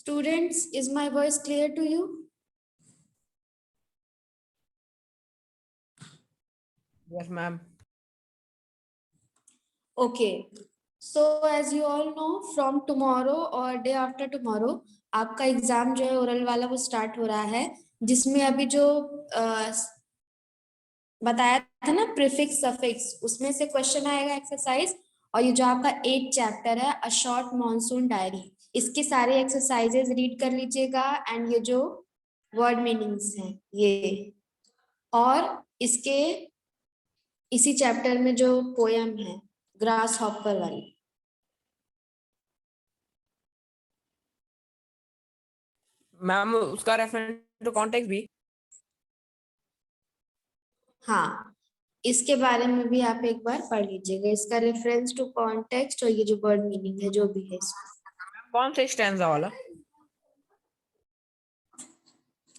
Students, is my voice clear to you? Yes, ma'am. Okay. So as you all know, from tomorrow or day after tomorrow, आपका exam जो है oral वाला वो start हो रहा है, जिसमें अभी जो बताया था ना प्रीफिक्स सफिक्स, उसमें से क्वेश्चन आएगा एक्सरसाइज। और ये जो आपका 8 चैप्टर है अ शॉर्ट मॉनसून डायरी, इसके सारे एक्सरसाइजेज रीड कर लीजिएगा एंड ये जो वर्ड मीनिंग्स हैं ये, और इसके इसी चैप्टर में जो पोयम है ग्रास हॉपर वाली, मैम उसका रेफरेंस टू कॉन्टेक्स्ट भी। हाँ इसके बारे में भी आप एक बार पढ़ लीजिएगा, इसका रेफरेंस टू कॉन्टेक्स्ट और ये जो वर्ड मीनिंग है जो भी है इसमें। कौन से स्टैंजा वाला?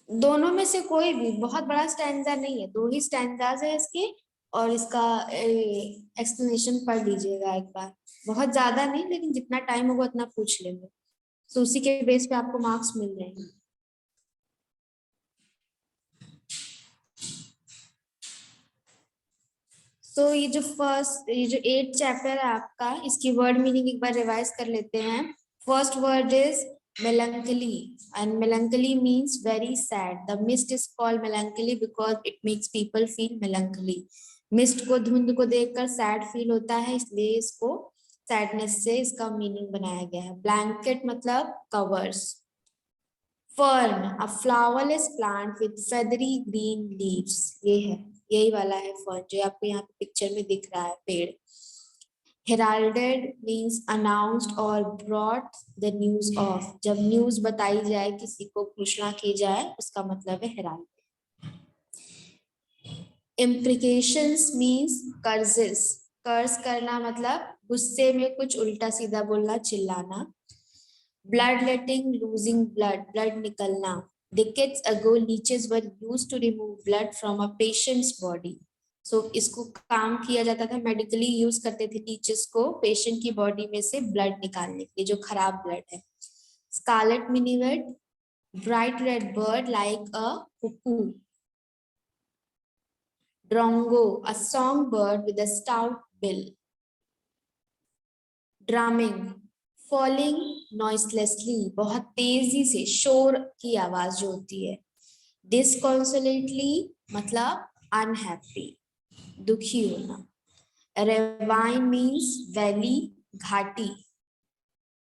दोनों में से कोई भी, बहुत बड़ा स्टैंजा नहीं है, 2 ही स्टैंजाज है इसके, और इसका एक्सप्लेनेशन पढ़ लीजिएगा एक बार, बहुत ज्यादा नहीं लेकिन जितना टाइम होगा उतना पूछ लेंगे, तो उसी के बेस पे आपको मार्क्स मिल जाएंगे। तो ये जो 8 चैप्टर है आपका, इसकी वर्ड मीनिंग एक बार रिवाइज कर लेते हैं। First word is melancholy, and melancholy means very sad. The mist is called melancholy because it makes people feel melancholy. Mist को, धुंध को देखकर सैड फील होता है, इसलिए इसको सैडनेस से इसका मीनिंग बनाया गया है। ब्लैंकेट मतलब covers. Fern, a flowerless plant with feathery green leaves, ये है, यही वाला है फर्न जो आपको यहाँ पे पिक्चर में दिख रहा है पेड़। हेराल्डेड मीन्स अनाउंस्ड और ब्रॉट द न्यूज ऑफ, जब न्यूज बताई जाए, किसी को घोषणा की जाए, उसका मतलब है हेराल्डेड। इम्प्रिकेशंस मीन्स कर्जेस, कर्ज करना मतलब गुस्से में कुछ उल्टा सीधा बोलना, चिल्लाना। Blood letting, losing blood, blood निकलना। Decades ago, leeches were used to remove blood from a patient's body. So इसको काम किया जाता था, मेडिकली यूज करते थे लीचेस को पेशेंट की बॉडी में से ब्लड निकालने के लिए, जो खराब ब्लड है। Scarlet minivet, bright red bird like a cuckoo. Drongo, a songbird with a stout bill. Drumming, falling noiselessly, बहुत तेजी से, शोर की आवाज जो होती है। डिस्कॉन्सोलेटली मतलब अनहैप्पी, दुखी होना। रेवाइन मीन्स वैली, घाटी।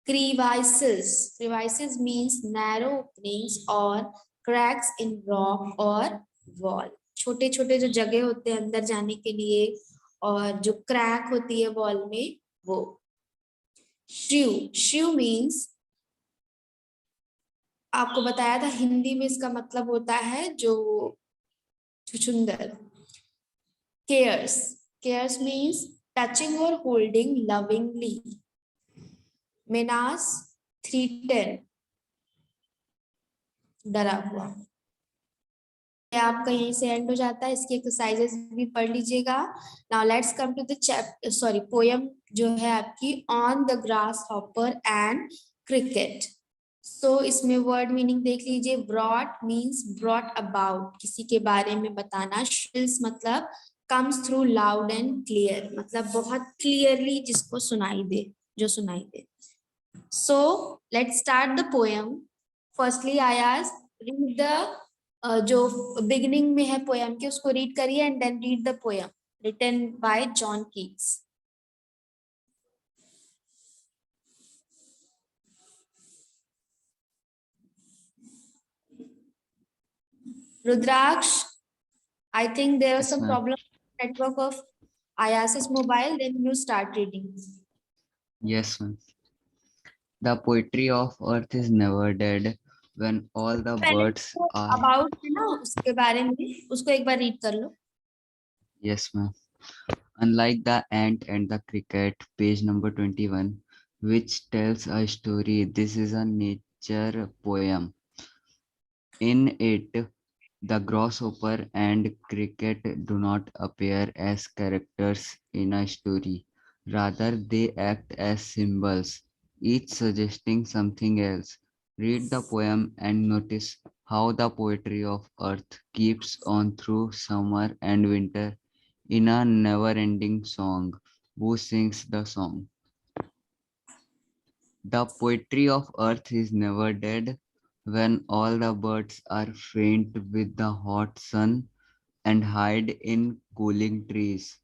क्रीवाइसिस, क्रीवाइसिस मीन्स नैरो ओपनिंग्स और क्रैक्स इन रॉक और वॉल, छोटे छोटे जो जगह होते हैं अंदर जाने के लिए और जो क्रैक होती है वॉल में, वो। श्रू, श्रू मीन्स आपको बताया था हिंदी में इसका मतलब होता है जो छुछुंदर। केयर्स, केयर्स मीन्स टचिंग और होल्डिंग लविंगली। मेनास, 310, डरा हुआ। आपका यहीं से एंड हो जाता है, इसकी एक्सरसाइजेस भी पढ़ लीजिएगा। Now let's come to the chapter, poem जो है आपकी on the grasshopper and cricket. So इसमें वर्ड मीनिंग देख लीजिए। ब्रॉट मीन्स ब्रॉट अबाउट, किसी के बारे में बताना। श्रिल्स मतलब comes through loud and clear, मतलब बहुत क्लियरली जिसको सुनाई दे, जो सुनाई दे। So let's start the poem. Firstly I ask read the जो बिगिनिंग में है पोयम के, उसको रीड करिए and then read the poem written by John Keats. Rudraksh, I think there was Yes, some ma'am. problem with network of Ayas's mobile. Then you start reading. Yes, ma'am. The poetry of earth is never dead when all the birds are. About है ना उसके बारे में, उसको एक बार read कर लो। Yes, ma'am. Unlike the ant and the cricket, page number 21, which tells a story, this is a nature poem. In it, the grasshopper and cricket do not appear as characters in a story. Rather, they act as symbols, each suggesting something else. Read the poem and notice how the poetry of earth keeps on through summer and winter in a never-ending song. Who sings the song? The poetry of earth is never dead. When all the birds are faint with the hot sun and hide in cooling trees,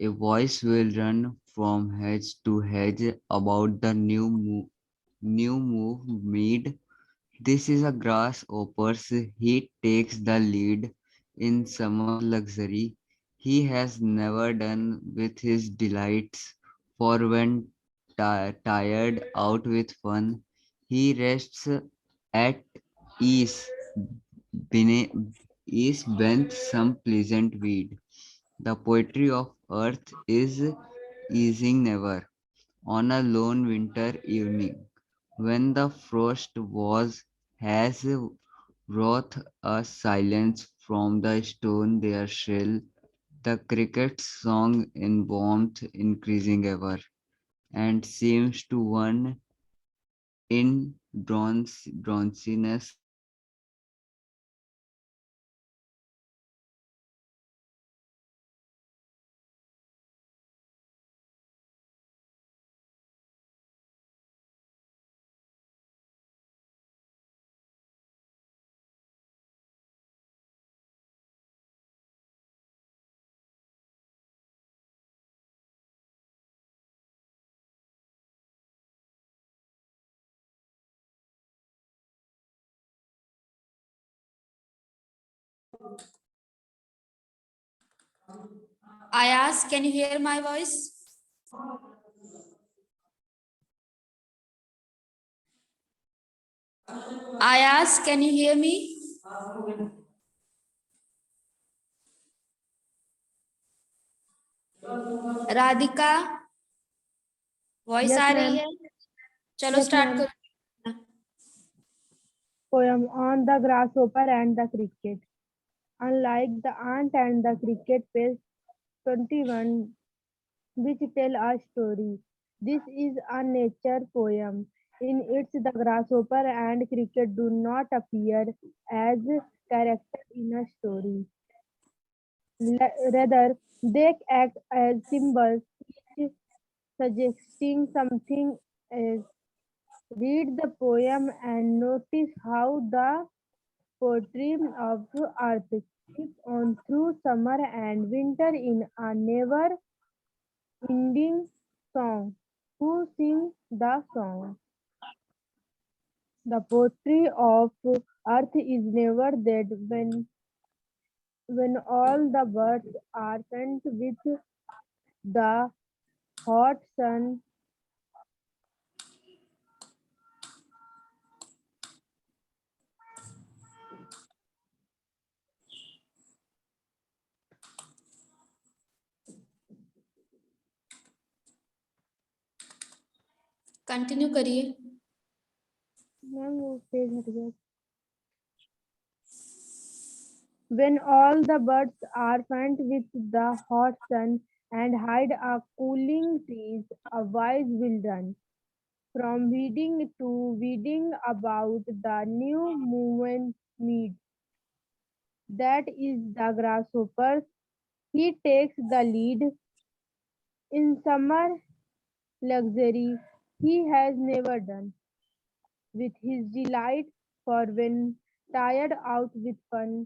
a voice will run from hedge to hedge about the new move made. This is a grasshopper's. He takes the lead in summer luxury. He has never done with his delights, for when tired out with fun, he rests at ease, bene- ease beneath some pleasant weed. The poetry of earth is easing never. On a lone winter evening, when the frost was has wrought a silence from the stone their shrill, the cricket's song in warmth increasing ever, and seems to one in bronziness Ayas, can you hear my voice? Ayas, can you hear me? Radhika voice Yes, आ रही ma'am. है? चलो Yes, start ma'am. करो. Poem on the grasshopper and the cricket. Unlike the ant and the cricket, page 21, which tell a story. This is a nature poem. In it, the grasshopper and cricket do not appear as characters in a story. Rather, they act as symbols, each suggesting something else. Read the poem and notice how the poetry of earth keeps on through summer and winter in a never ending song. Who sings the song? The poetry of earth is never dead when all the birds are sent with the hot sun. Continue करिए. Ma'am वो page हट गया. When all the birds are faint with the hot sun and hide a cooling trees, a wise will run from weeding to weeding about the new movement mead. That is the grasshopper. He takes the lead in summer luxury he has never done with his delight, for when tired out with fun,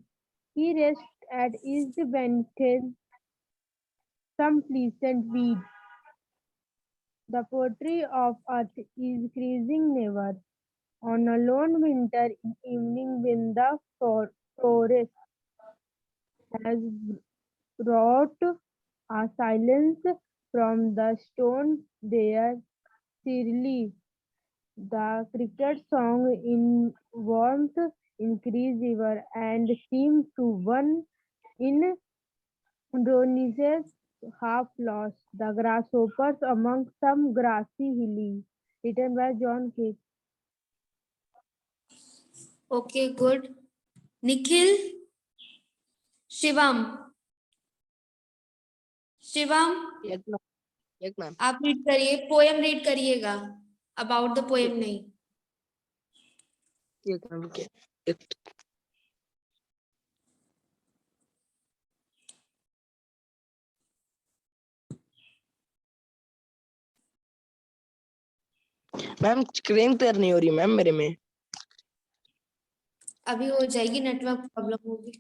he rests at ease beneath some pleasant weed. The poetry of earth is freezing never. On a lone winter evening when the forest has brought a silence from the stone there, cheerily the cricket song in warmth increased ever and seemed to one in Dionys's half lost, the grasshoppers among some grassy hilly, written by John Keats. Okay good. Nikhil, Shivam, Shivam Yes, ma'am. Yes, ma'am. आप read करिए. Poem read करिएगा. About the poem नहीं. एक minute के ma'am screen clear नहीं हो रही ma'am मेरे में। अभी हो जाएगी, नेटवर्क प्रॉब्लम होगी।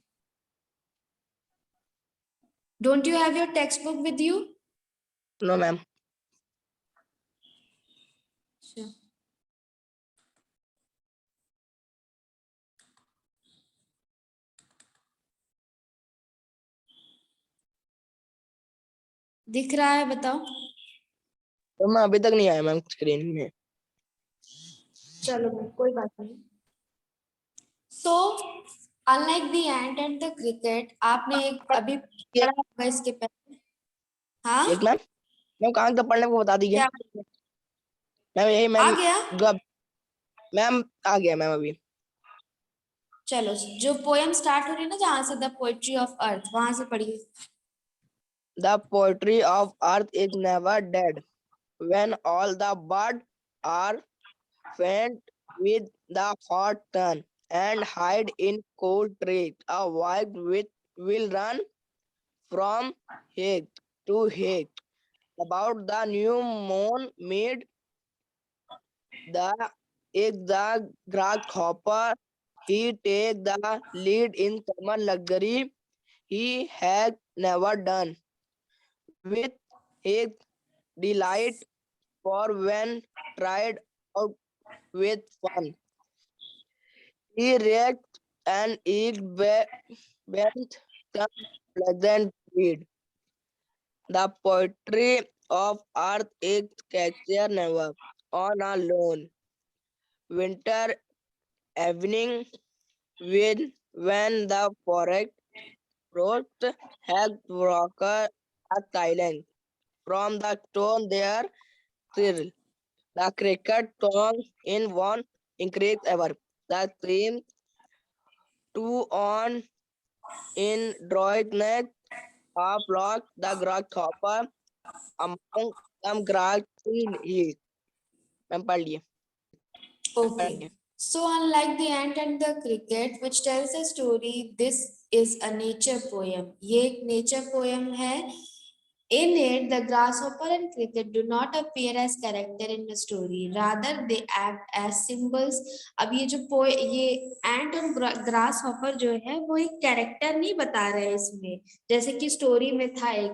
Don't you have your text book with you? No ma'am. दिख रहा है, बताओ। तो मैं अभी तक नहीं आया मैम स्क्रीन में। चलो कोई बात नहीं। So unlike the ant and the cricket, आपने एक अभी पढ़ा होगा इसके पहले। हाँ एक मैम कहाँ तक पढ़ने को बता दीजिए। क्या मैम यही आ मैम गया? मैम आ गया मैम अभी। चलो, जो पोएम स्टार्ट हो रही है ना जहां से, द पोएट्री ऑफ अर्थ, वहां से पढ़िए। The poetry of earth is never dead. When all the birds are faint with the hot sun and hide in cool trees, a wild witch will run from height to height. About the new moon mid the the grasshopper, he take the lead in summer luxury he has never done. With his delight for when tried out with fun. He reached and it went some pleasant read. The poetry of earth is catcher never on a lone winter evening when the forest frost has broken a silence from the stone there thrill. The cricket song in one increase ever. The stream to on in droidness half lost the grasshopper among some grassy hills. Ma'am पढ़ लिए। Okay. So unlike the ant and the cricket, which tells a story, this is a nature poem. ये एक nature poem है. In it, the grasshopper and cricket do not appear as character in the story. Rather, they act as symbols. अब ये ant और grasshopper जो है वो एक character नहीं बता रहे हैं इसमें, जैसे कि story में था एक।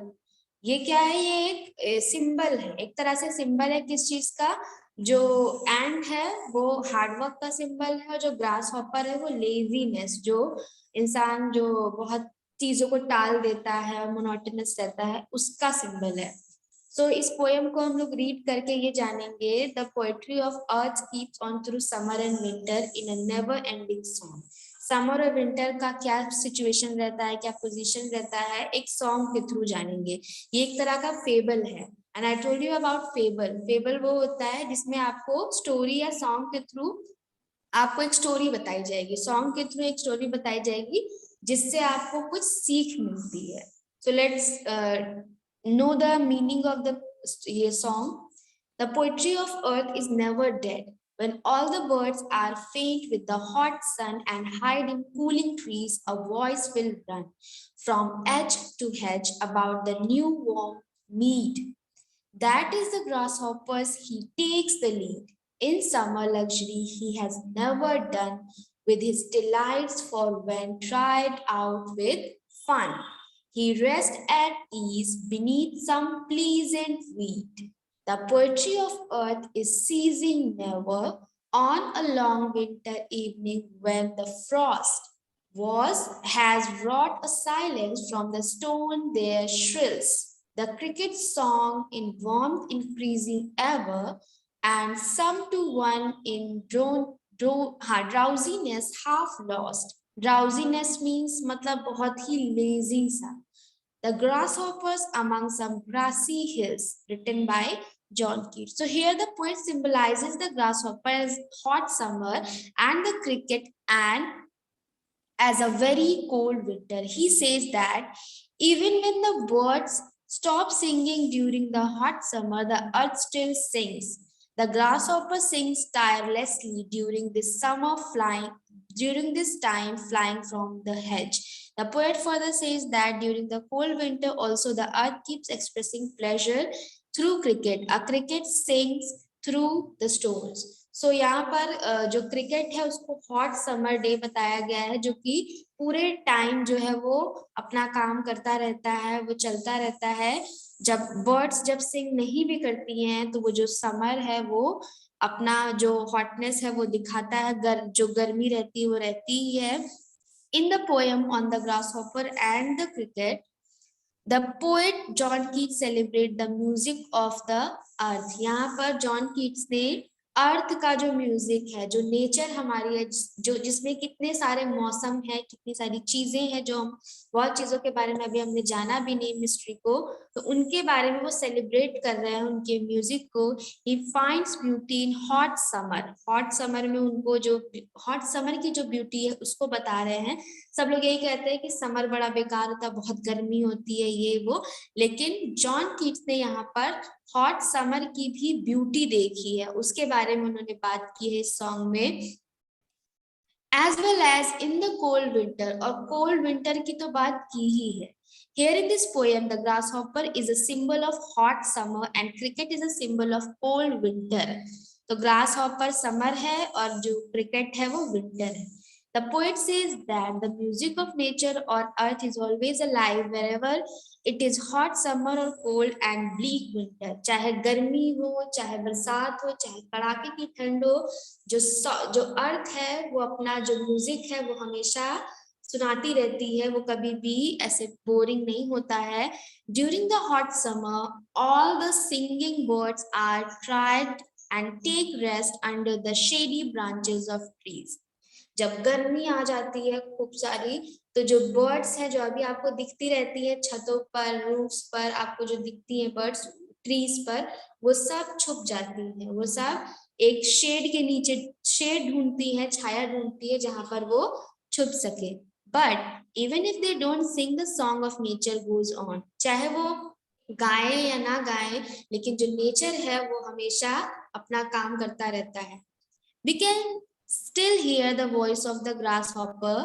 ये क्या है? ये एक सिंबल है, एक तरह से सिंबल है किस चीज का? जो एंट है वो हार्डवर्क का सिंबल है, और जो ग्रास हॉपर है वो लेजीनेस, जो इंसान जो बहुत चीजों को टाल देता है और मोनोटोनस रहता है, उसका सिंबल है। सो इस पोएम को हम लोग रीड करके ये जानेंगे, the poetry of earth keeps on through summer and winter in a never ending song. Summer और विंटर का क्या सिचुएशन रहता है, क्या पोजीशन रहता है, एक सॉन्ग के थ्रू जानेंगे। ये एक तरह का फेबल है। And I told you about fable. Fable वो होता है जिसमें आपको स्टोरी या सॉन्ग के थ्रू आपको एक स्टोरी बताई जाएगी, सॉन्ग के थ्रू एक स्टोरी बताई जाएगी जिससे आपको कुछ सीख मिलती है। So let's know the meaning of the ये song. The poetry of earth is never dead. When all the birds are faint with the hot sun and hide in cooling trees, a voice will run from edge to hedge about the new warm mead. That is the grasshopper's, he takes the lead. In summer luxury he has never done with his delights for when tried out with fun. He rests at ease beneath some pleasant weed. The poetry of earth is ceasing never on a long winter evening when the frost has wrought a silence from the stone there shrills. The cricket's song in warmth increasing ever, and some to one in drowsiness half lost. Drowsiness means मतलब बहुत ही lazy सा. The grasshoppers among some grassy hills, written by John Keats. So here the poet symbolizes the grasshopper as hot summer and the cricket and as a very cold winter. He says that even when the birds stop singing during the hot summer, the earth still sings. The grasshopper sings tirelessly during this time flying from the hedge. The poet further says that during the cold winter also the earth keeps expressing pleasure through cricket. A cricket sings through the stones. So यहाँ पर जो cricket है उसको hot summer day बताया गया है, जो कि पूरे टाइम जो है वो अपना काम करता रहता है, वो चलता रहता है। जब बर्ड्स जब सिंग नहीं भी करती हैं तो वो जो समर है वो अपना जो हॉटनेस है वो दिखाता है, जो गर्मी रहती है वो रहती ही है। In the poem on the grasshopper and the cricket, the poet John Keats celebrate the music of the earth. यहाँ पर जॉन कीट्स ने अर्थ का जो म्यूजिक है, जो नेचर हमारी है, जो जिसमें कितने सारे मौसम है, कितनी सारी चीजें हैं, जो हम बहुत चीजों के बारे में अभी हमने जाना भी नहीं मिस्ट्री को, तो उनके बारे में वो सेलिब्रेट कर रहे हैं उनके म्यूजिक को। He finds beauty in hot summer. Hot summer में उनको जो हॉट समर की जो ब्यूटी है उसको बता रहे हैं। सब लोग यही कहते हैं कि समर बड़ा बेकार होता है, बहुत गर्मी होती है ये वो, लेकिन जॉन कीट्स ने यहाँ पर हॉट समर की भी ब्यूटी देखी है, उसके बारे में उन्होंने बात की है इस सॉन्ग में। As well as in the cold winter, और कोल्ड विंटर की तो बात की ही है। Here in this poem, the grasshopper is a symbol of hot summer and cricket is a symbol of cold winter. तो grasshopper summer है और जो cricket है वो winter है। The poet says that the music of nature or earth is always alive wherever it is hot summer or cold and bleak winter. चाहे गर्मी हो, चाहे बरसात हो, चाहे कड़ाके की ठंड हो, जो अर्थ है वो अपना जो म्यूजिक है वो हमेशा सुनाती रहती है, वो कभी भी ऐसे बोरिंग नहीं होता है। During the hot summer, all the singing birds are tried and take rest under the shady branches of trees. जब गर्मी आ जाती है खूब सारी, तो जो बर्ड्स हैं जो अभी आपको दिखती रहती है छतों पर, रूफ्स पर आपको जो दिखती है बर्ड्स ट्रीज पर, वो सब छुप जाती हैं, वो सब एक शेड के नीचे शेड ढूंढती है, छाया ढूंढती है जहां पर वो छुप सके। But even if they don't sing the song of nature goes on, चाहे वो गाएं या ना गाएं, लेकिन जो नेचर है वो हमेशा अपना काम करता रहता है। We can still hear the voice of the grasshopper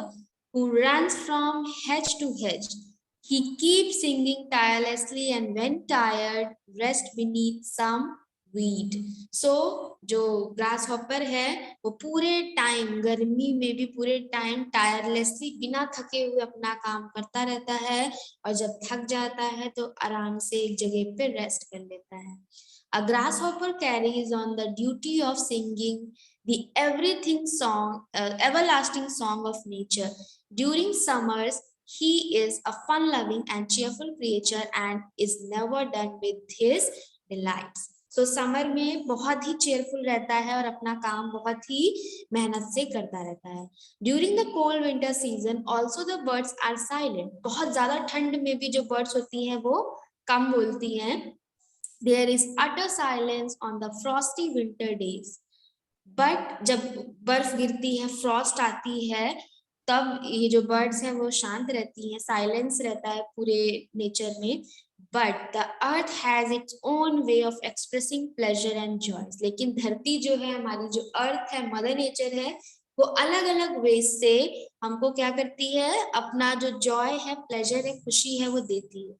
who runs from hedge to hedge. He keeps singing tirelessly and when tired, rest beneath some weed. So जो grasshopper है वो पूरे टाइम गर्मी में भी पूरे टाइम tirelessly बिना थके हुए अपना काम करता रहता है, और जब थक जाता है तो आराम से एक जगह पे रेस्ट कर लेता है। A grasshopper carries on the duty of singing the everlasting song of nature. During summers, he is a fun-loving and cheerful creature and is never done with his delights. So summer में बहुत ही cheerful रहता है और अपना काम बहुत ही मेहनत से करता रहता है। During the cold winter season, also the birds are silent. बहुत ज़्यादा ठंड में भी जो birds होती हैं वो कम बोलती हैं। There is utter silence on the frosty winter days. But जब बर्फ गिरती है, फ्रॉस्ट आती है, तब ये जो बर्ड्स हैं वो शांत रहती हैं, साइलेंस रहता है पूरे नेचर में। But the earth has its own way of expressing pleasure and joy. लेकिन धरती जो है हमारी, जो अर्थ है, मदर नेचर है, वो अलग अलग वे से हमको क्या करती है, अपना जो जॉय है, प्लेजर है, खुशी है, वो देती है।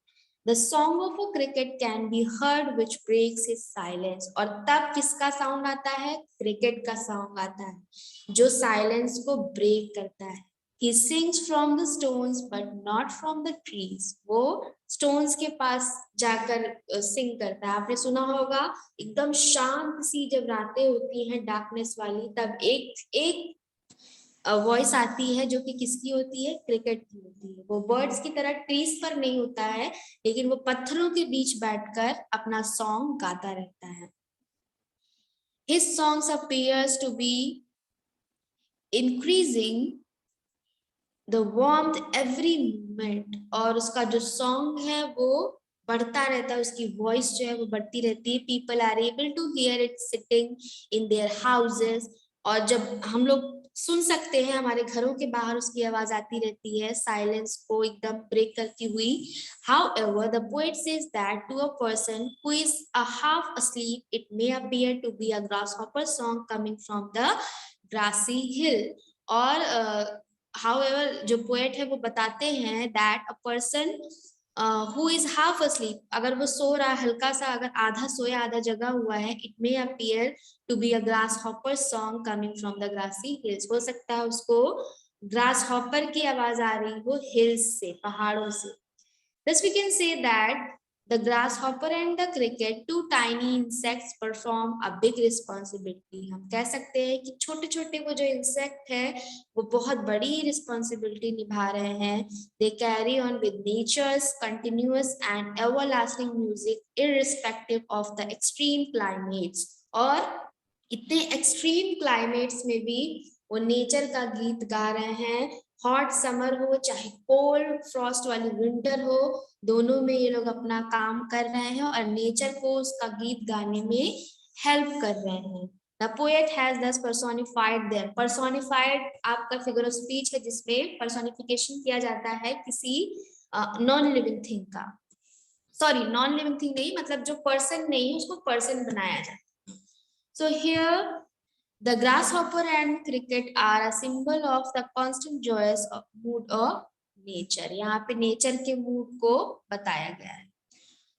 The song of a cricket can be heard which breaks his silence. और तब किसका साउंड आता है? क्रिकेट का साउंड आता है, जो साइलेंस को ब्रेक करता है। He sings from the stones but not from the trees. वो स्टोन्स के पास जाकर सिंग करता है। आपने सुना होगा एकदम शांत सी जब रातें होती हैं डार्कनेस वाली, तब एक वॉइस आती है जो कि किसकी होती है? क्रिकेट की होती है। वो बर्ड्स की तरह ट्रीज पर नहीं होता है, लेकिन वो पत्थरों के बीच बैठकर अपना सॉन्ग गाता रहता है। His songs appears to be increasing the warmth every moment. और उसका जो सॉन्ग है वो बढ़ता रहता है, उसकी वॉइस जो है वो बढ़ती रहती है। People are able to hear it sitting in their houses. और जब हम लोग सुन सकते हैं, हमारे घरों के बाहर उसकी आवाज आती रहती है, साइलेंस को एकदम ब्रेक करती हुई. However, the poet says that to a person who is a half asleep, it may appear to be a grasshopper song coming from the grassy hill. और however, जो poet है वो बताते हैं that a person who is half asleep, अगर वो सो रहा, हल्का सा अगर आधा सोया आधा जगा हुआ है, it may appear to be a grasshopper song coming from the grassy hills. हो सकता है उसको grasshopper की आवाज आ रही हो hills से, पहाड़ों से. Thus we can say that the grasshopper and the cricket, two tiny insects, perform a big responsibility. हम कह सकते हैं कि छोटे छोटे वो जो insect है वो बहुत बड़ी responsibility निभा रहे हैं. They carry on with nature's continuous and everlasting music irrespective of the extreme climates. और इतने extreme climates में भी वो nature का गीत गा रहे हैं. हॉट समर हो चाहे कोल्ड फ्रॉस्ट वाली विंटर हो, दोनों में ये लोग अपना काम कर रहे हैं और नेचर को उसका गीत गाने में हेल्प कर रहे हैं. The poet has thus personified them. Personified आपका फिगर ऑफ स्पीच है जिसमें personification किया जाता है किसी नॉन लिविंग थिंग का. सॉरी, नॉन लिविंग थिंग नहीं, मतलब जो पर्सन नहीं है उसको पर्सन बनाया जाता है. So here the grasshopper and cricket are a symbol of the constant joyous mood of nature. यहाँ पे nature के mood को बताया गया है.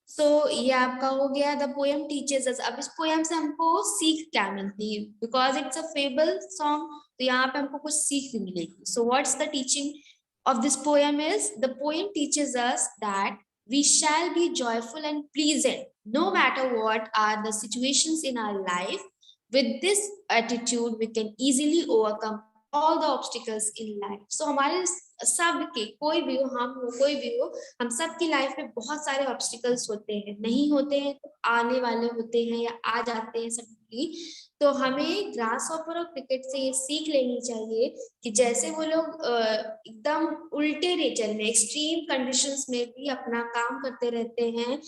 So ये आपका हो गया the poem teaches us. अब इस poem से हमको सीख क्या मिलती है? Because it's a fable song, तो यहाँ पे हमको कुछ सीख भी मिलेगी. So what's the teaching of this poem is? The poem teaches us that we shall be joyful and pleasant no matter what are the situations in our life. With this attitude, we can easily overcome all the obstacles in life. So हमारे सबके, कोई भी हो, हम हो कोई भी हो, हम सब की लाइफ में बहुत सारे ऑब्स्टिकल्स होते हैं, नहीं होते हैं तो आने वाले होते हैं या आ जाते हैं सबकी. तो हमें ग्रास हॉपर और क्रिकेट से ये सीख लेनी चाहिए कि जैसे वो लोग एकदम उल्टे नेचर में, एक्सट्रीम कंडीशंस में भी अपना काम करते रहते हैं,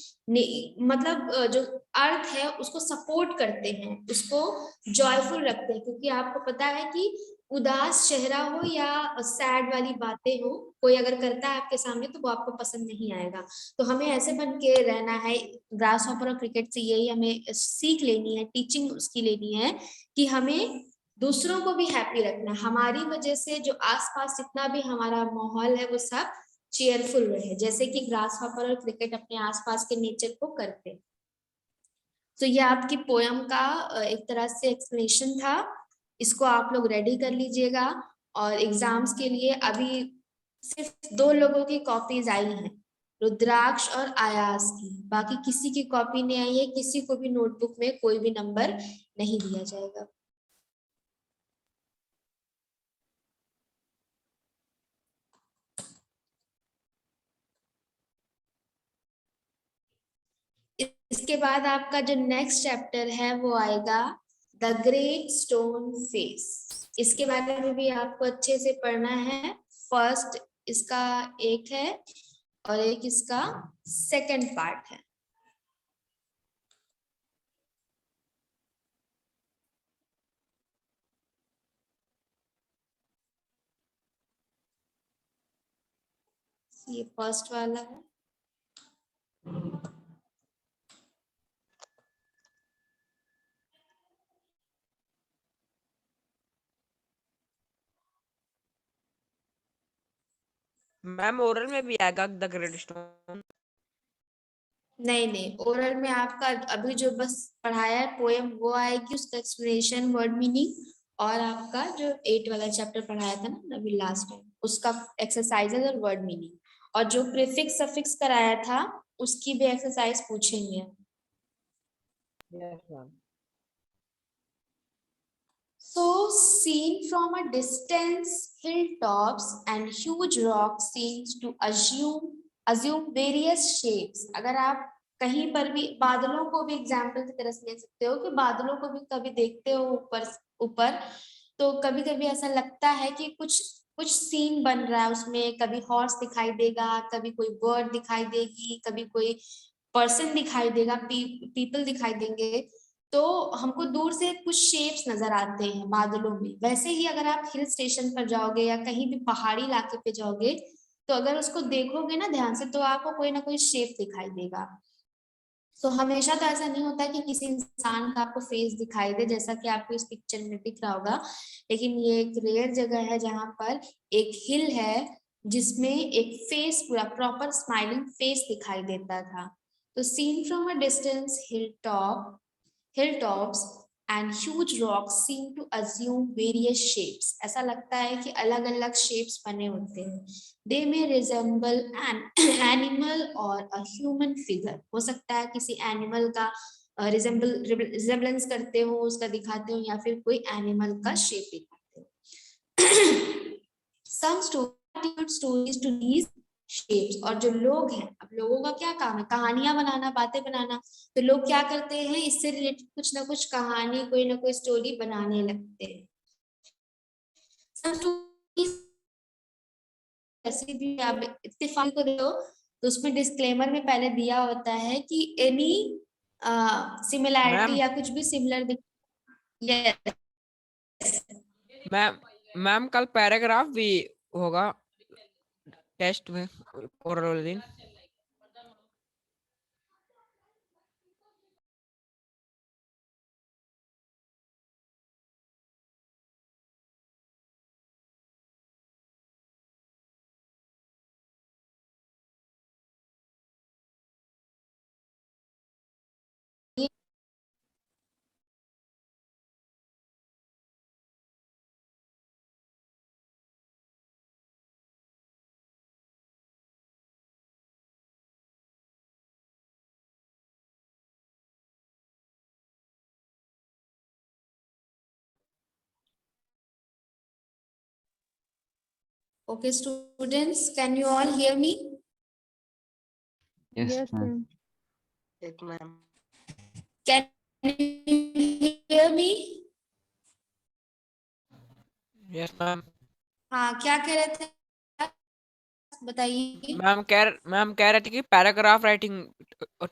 मतलब जो अर्थ है उसको सपोर्ट करते हैं, उसको जॉयफुल रखते हैं. क्योंकि आपको पता है कि उदास चेहरा हो या सैड वाली बातें हो, कोई अगर करता है आपके सामने तो वो आपको पसंद नहीं आएगा. तो हमें ऐसे बन के रहना है. ग्रास हॉपर और क्रिकेट से यही हमें सीख लेनी है, टीचिंग उसकी लेनी है कि हमें दूसरों को भी हैप्पी रखना. हमारी वजह से जो आसपास जितना भी हमारा माहौल है वो सब चेयरफुल रहे, जैसे कि ग्रास हॉपर और क्रिकेट अपने आसपास के नेचर को करते हैं. तो ये आपकी पोयम का एक तरह से एक्सप्लेनेशन था. इसको आप लोग रेडी कर लीजिएगा और एग्जाम्स के लिए अभी सिर्फ 2 लोगों की कॉपीज आई हैं, रुद्राक्ष और आयास की. बाकी किसी की कॉपी नहीं आई है, किसी को भी नोटबुक में कोई भी नंबर नहीं दिया जाएगा. इसके बाद आपका जो नेक्स्ट चैप्टर है वो आएगा द ग्रेट स्टोन फेस. इसके बारे में भी आपको अच्छे से पढ़ना है. फर्स्ट इसका एक है और एक इसका सेकंड पार्ट है. ये फर्स्ट वाला है. मैम ओरल में भी आएगा द ग्रेट स्टोन? नहीं, ओरल में आपका अभी जो बस पढ़ाया है पोएम वो आएगी, उसका एक्सप्लेनेशन, वर्ड मीनिंग, और आपका जो 8 वाला चैप्टर पढ़ाया था ना अभी लास्ट टाइम, उसका एक्सरसाइजेज और वर्ड मीनिंग, और जो प्रीफिक्स सफिक्स कराया था उसकी भी एक्सरसाइज पूछेंगे. Yes ma'am. So, seen from a distance, hilltops and huge rocks seems to assume various shapes. अगर आप कहीं पर भी बादलों को भी एग्जाम्पल की तरह से ले सकते हो कि बादलों को भी कभी देखते हो ऊपर तो कभी कभी ऐसा लगता है कि कुछ सीन बन रहा है उसमें. कभी हॉर्स दिखाई देगा, कभी कोई बर्ड दिखाई देगी, कभी कोई पर्सन दिखाई देगा, पीपल दिखाई देंगे. तो हमको दूर से कुछ शेप्स नजर आते हैं बादलों में। वैसे ही अगर आप हिल स्टेशन पर जाओगे या कहीं भी पहाड़ी इलाके पे जाओगे, तो अगर उसको देखोगे ना ध्यान से, तो आपको कोई ना कोई शेप दिखाई देगा। तो हमेशा तो ऐसा नहीं होता कि किसी इंसान का आपको फेस दिखाई दे, जैसा कि आपको इस पिक्चर में दिख रहा होगा। लेकिन ये एक रेयर जगह है जहां पर एक हिल है जिसमें एक फेस, पूरा प्रॉपर स्माइलिंग फेस दिखाई देता था। तो scene from a distance, hilltops and huge rocks seem to assume various shapes. ऐसा लगता है कि अलग अलग shapes बने होते हैं। They may resemble an animal or a human figure. हो सकता है किसी animal का resemblance करते हो, उसका दिखाते हो, या फिर कोई animal का shape दिखाते हो। Some stories to these shapes, और जो लोग हैं, अब लोगों का क्या काम है, कहानियां बनाना, बातें बनाना। तो लोग क्या करते हैं, इससे रिलेटेड कुछ ना कुछ कहानी, कोई ना कोई स्टोरी बनाने लगते हैं। Some stories ऐसे भी आप इत्तेफाक को देखो तो उसमें डिस्क्लेमर में पहले दिया होता है कि एनी सिमिलैरिटी मैम या कुछ भी सिमिलर मैम मैम कल पैराग्राफ भी होगा टेस्ट में, ओरल वाले दिन। Okay, students, can you all hear me? Yes, Yes, ma'am. ma'am. Can you hear me? Yes ma'am. हाँ, क्या कह रहे थे, बताइए। मैम कह रहे थे कि पैराग्राफ राइटिंग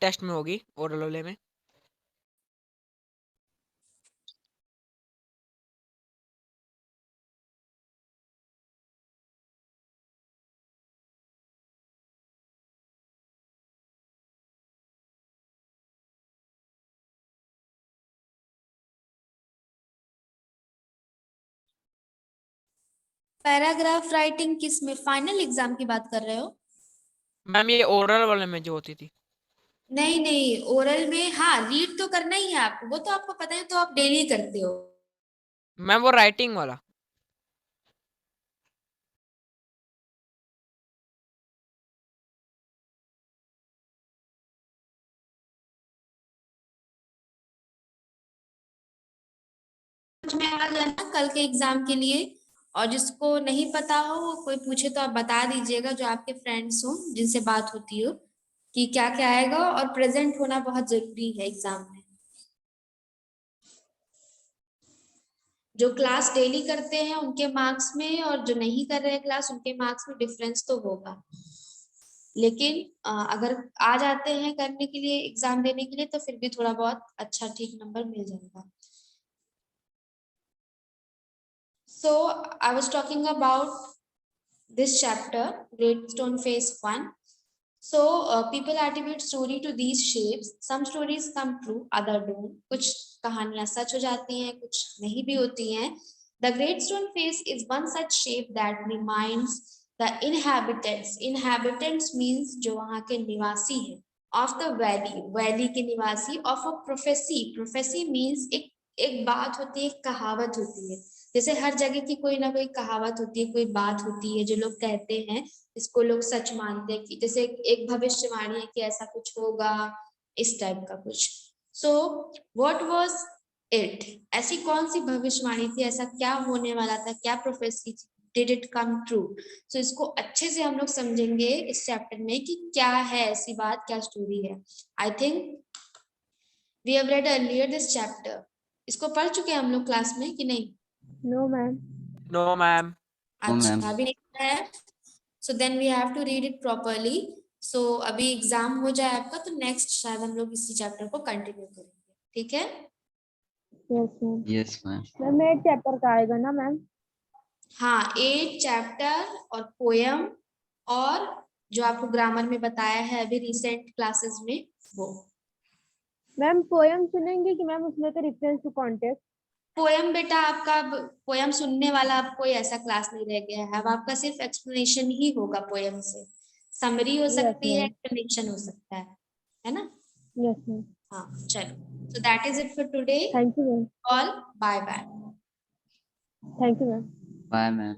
टेस्ट में होगी ओरल वाले में। पैराग्राफ राइटिंग किस में, फाइनल एग्जाम की बात कर रहे हो? मैम ये ओरल वाले में जो होती थी। नहीं नहीं, ओरल में हाँ रीड तो करना ही है आपको, वो तो आपको पता है, तो आप डेली करते हो। मैम वो राइटिंग वाला। समझ में आ गया ना कल के एग्जाम के लिए? और जिसको नहीं पता हो, वो कोई पूछे तो आप बता दीजिएगा, जो आपके फ्रेंड्स हो जिनसे बात होती हो, कि क्या क्या आएगा। और प्रेजेंट होना बहुत जरूरी है एग्जाम में। जो क्लास डेली करते हैं उनके मार्क्स में, और जो नहीं कर रहे हैं क्लास, उनके मार्क्स में डिफरेंस तो होगा। लेकिन अगर आ जाते हैं करने के लिए, एग्जाम देने के लिए, तो फिर भी थोड़ा बहुत अच्छा ठीक नंबर मिल जाएगा। So I was talking about this chapter, Great Stone Phase 1. So people attribute story to these shapes. Some stories come true, other don't. कुछ कहानियां सच हो जाती हैं, कुछ नहीं भी होती हैं। The Great Stone Face is one such shape that reminds the inhabitants. Inhabitants means जो वहाँ के निवासी हैं, of the valley, valley के निवासी, of a prophecy. Prophecy means एक बात होती है, एक कहावत होती है। जैसे हर जगह की कोई ना कोई कहावत होती है, कोई बात होती है जो लोग कहते हैं, इसको लोग सच मानते हैं, कि जैसे एक भविष्यवाणी है कि ऐसा कुछ होगा, इस टाइप का कुछ। सो व्हाट वाज इट, ऐसी कौन सी भविष्यवाणी थी, ऐसा क्या होने वाला था, क्या प्रोफेसी थी, डिड इट कम ट्रू? सो इसको अच्छे से हम लोग समझेंगे इस चैप्टर में कि क्या है ऐसी बात, क्या स्टोरी है। I think we have read earlier this chapter. इसको पढ़ चुके हैं हम लोग क्लास में कि नहीं? No, ma'am. No ma'am. No, अच्छा, ma'am. अभी नहीं है। So then we have to read it properly. So अभी एग्जाम हो जाए आपका, तो नेक्स्ट शायद हम लोग इसी चैप्टर को कंटिन्यू करेंगे, ठीक है? Yes ma'am. Yes, ma'am. Ma'am 8 chapter का आएगा ना मैम? हाँ, 8 चैप्टर और पोयम, और जो आपको ग्रामर में बताया है अभी रिसेंट क्लासेस में वो। मैम पोयम सुनेंगे कि मैम उसमें तो रेफरेंस टू कॉन्टेक्स्ट? पोयम बेटा आपका पोयम सुनने वाला अब कोई ऐसा क्लास नहीं रह गया है, अब आपका सिर्फ एक्सप्लेनेशन ही होगा पोयम से। समरी हो Yes, सकती है, ma'am. एक्सप्लेनेशन हो सकता है ना? Yes ma'am. हाँ चलो, so that is it for today. Thank you ma'am. All bye bye. Thank you ma'am. Bye, ma'am.